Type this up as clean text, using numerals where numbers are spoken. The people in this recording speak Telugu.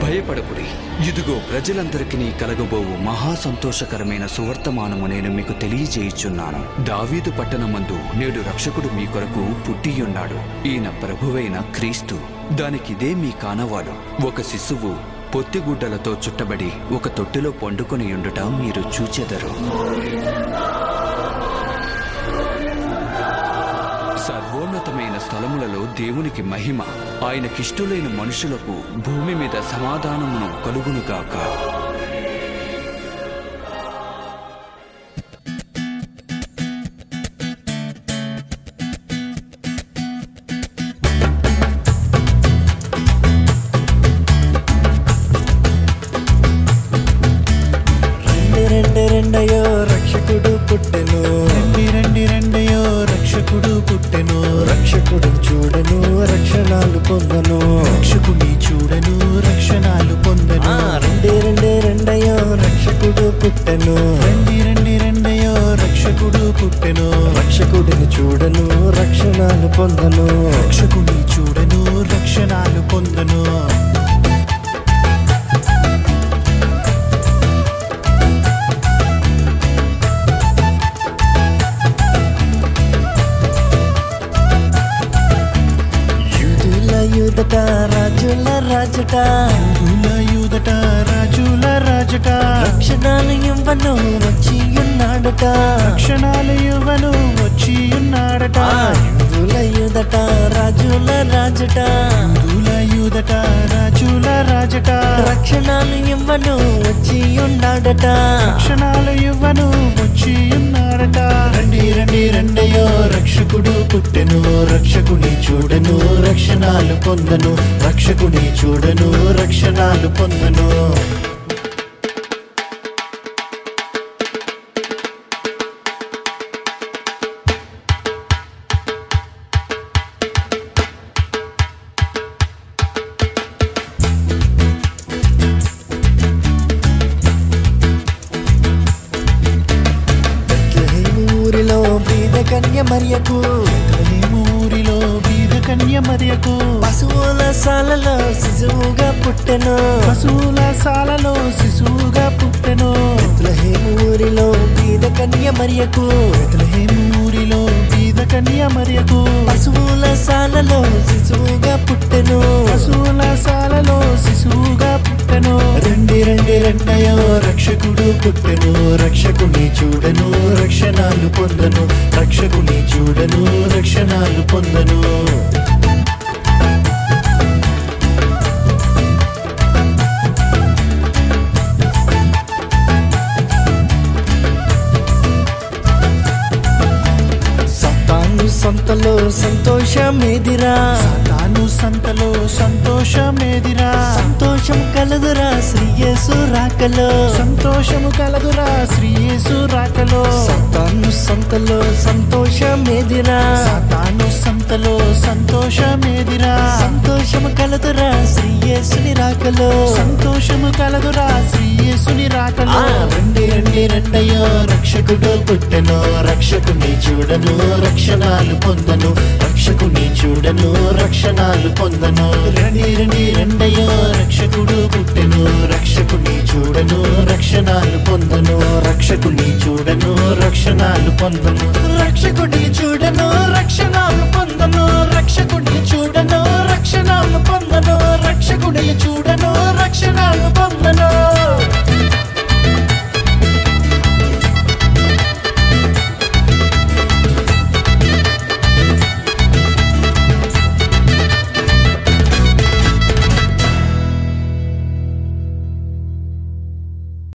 భయపడకుడి, ఇదిగో ప్రజలందరికీ కలగబోవు మహా సంతోషకరమైన సువర్తమానము నేను మీకు తెలియజేయుచున్నాను. దావీదు పట్టణమందు నేడు రక్షకుడు మీ కొరకు పుట్టియున్నాడు. ఈయన ప్రభువైన క్రీస్తు. దానికిదే మీ కానవాలు. ఒక శిశువు పొత్తిగుడ్డలతో చుట్టబడి ఒక తొట్టెలో పండుకొని ఉండుట మీరు చూచెదరు. సర్వోన్నతమైన స్థలములలో దేవునికి మహిమ, ఆయనకిష్టులైన మనుషులకు భూమి మీద సమాధానమును కలుగునుగాక. రెండయో రక్షకుడు పుట్టెను, రెండయో రక్షకుడు పుట్టెను. రక్షకుడు చూడను రక్షణాలు పొందను, రక్షకుని చూడను రక్షణాలు పొందను. రెండయో రక్షకుడు పుట్టెను, రెండయో రక్షకుడు పుట్టెను. రక్షకుడిని చూడను రక్షణాలు పొందను, రక్షకుని చూడను రక్షణాలు పొందను. రాజుల రాజట, యూదుల రాజుల రాజట. రక్షణాలు ఇవ్వను వచ్చి ఉన్నాడట, రక్షణాలు ఇవ్వను వచ్చి ఉన్నాడట. యూదుల రాజుల రాజట, యూదుల రాజుల రాజట. రక్షణాలు ఇవ్వను వచ్చి ఉన్నాడట, రక్షణాలు ఇవ్వను వచ్చి ఉన్నాడట. రెండయో రక్షకుడు పుట్టెను, రక్షకుని చూడను రక్షణాలు పొందను, రక్షకుని చూడను రక్షణాలు పొందను. కన్యమరియకు, ఊరిలో బీద కన్యమరియకు. పశువుల సాలలో శిశువుగా పుట్టెను, పశువుల సాలలో శిశువుగా పుట్టెను. ఊరిలో బీద కన్యమరియకు, ఊరిలో బీద కన్యమరియకు. పశువుల సాలలో శిశువుగా పుట్టెను, పశువుల సాలలో శిశువుగా పుట్టెను. రెండయో రక్షకుడు పుట్టెను, రక్షకుని చూడను రక్షణాలు పొందను, రక్షకుని చూడను రక్షణాలు పొందను. సంతలో సంతోషమేదిరా, సాతాను సంతలో సంతోషమేదిరా. సంతోషం కలదురా శ్రీయేసు రాకలో, సంతోషము కలదురా శ్రీయేసు రాకలో. సాతాను సంతలో సంతోషమేదిరా, సాతాను సంతలో సంతోషమేదిరా. సంతోషము కలదురా శ్రీయేసుని రాకలో, సంతోషము కలదురా శ్రీయేసుని రాకలో. రెండయో రక్షకుడు పుట్టెను, రక్షకుని చూడను రక్షణాలు పొందను, రక్షకుని చూడను రక్షణాలు పొందను. రెండయో రక్షకుడు పుట్టెను, రక్షకుని చూడను రక్షణాలు పొందను, రక్షకుని చూడను రక్షణాలు పొందను. రక్షకుని చూడను రక్షణాలు పొందను, రక్షకుని చూడను రక్షణాలు పొందను. రక్షకుని